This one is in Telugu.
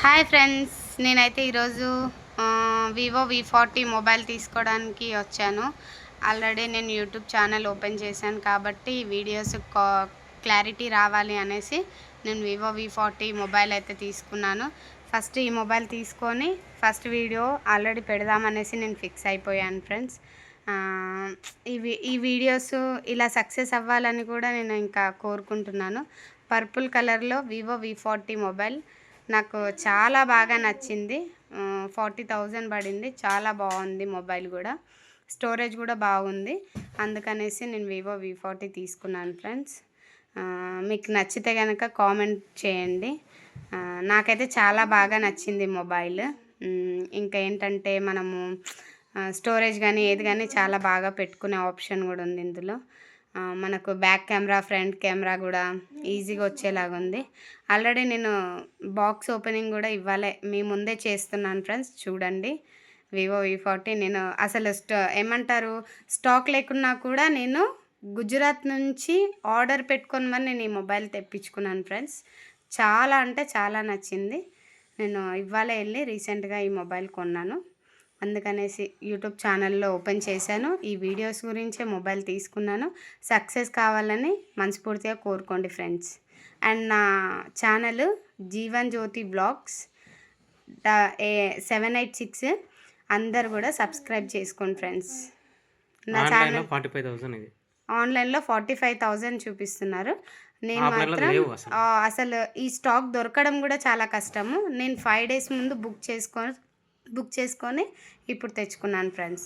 హాయ్ ఫ్రెండ్స్, నేనైతే ఈరోజు వివో V40 మొబైల్ తీసుకోవడానికి వచ్చాను. ఆల్రెడీ నేను యూట్యూబ్ ఛానల్ ఓపెన్ చేశాను కాబట్టి వీడియోస్ క్లారిటీ రావాలి అనేసి నేను వివో V40 మొబైల్ అయితే తీసుకున్నాను. ఫస్ట్ ఈ మొబైల్ తీసుకొని ఫస్ట్ వీడియో ఆల్రెడీ పెడదామనేసి నేను ఫిక్స్ అయిపోయాను ఫ్రెండ్స్. ఈ వీడియోస్ ఇలా సక్సెస్ అవ్వాలని కూడా నేను ఇంకా కోరుకుంటున్నాను. పర్పుల్ కలర్లో వివో V40 మొబైల్ నాకు చాలా బాగా నచ్చింది. 40,000 పడింది. చాలా బాగుంది మొబైల్ కూడా, స్టోరేజ్ కూడా బాగుంది. అందుకనేసి నేను వివో V40 తీసుకున్నాను ఫ్రెండ్స్. మీకు నచ్చితే కనుక కామెంట్ చేయండి. నాకైతే చాలా బాగా నచ్చింది మొబైల్. ఇంకా ఏంటంటే మనము స్టోరేజ్ కానీ ఏది కానీ చాలా బాగా పెట్టుకునే ఆప్షన్ కూడా ఉంది ఇందులో. మనకు బ్యాక్ కెమెరా, ఫ్రంట్ కెమెరా కూడా ఈజీగా వచ్చేలాగా ఉంది. ఆల్రెడీ నేను బాక్స్ ఓపెనింగ్ కూడా ఇవ్వాలే మీ ముందే చేస్తున్నాను ఫ్రెండ్స్. చూడండి వివో V40. నేను అసలు ఏమంటారు, స్టాక్ లేకున్నా కూడా నేను గుజరాత్ నుంచి ఆర్డర్ పెట్టుకొని మరి నేను ఈ మొబైల్ తెప్పించుకున్నాను ఫ్రెండ్స్. చాలా అంటే చాలా నచ్చింది. నేను ఇవాళ వెళ్ళి రీసెంట్గా ఈ మొబైల్ కొన్నాను. అందుకనేసి యూట్యూబ్ ఛానల్లో ఓపెన్ చేశాను. ఈ వీడియోస్ గురించే మొబైల్ తీసుకున్నాను. సక్సెస్ కావాలని మనస్ఫూర్తిగా కోరుకోండి ఫ్రెండ్స్. అండ్ నా ఛానల్ జీవన్ జ్యోతి బ్లాగ్స్ 786 అందరు కూడా సబ్స్క్రైబ్ చేసుకోండి ఫ్రెండ్స్. నా ఛానల్ ఆన్లైన్లో 45,000 చూపిస్తున్నారు. నేను మాత్రం అసలు ఈ స్టాక్ దొరకడం కూడా చాలా కష్టము. నేను 5 days ముందు బుక్ చేసుకొని ఇప్పుడు తెచ్చుకున్నాను ఫ్రెండ్స్.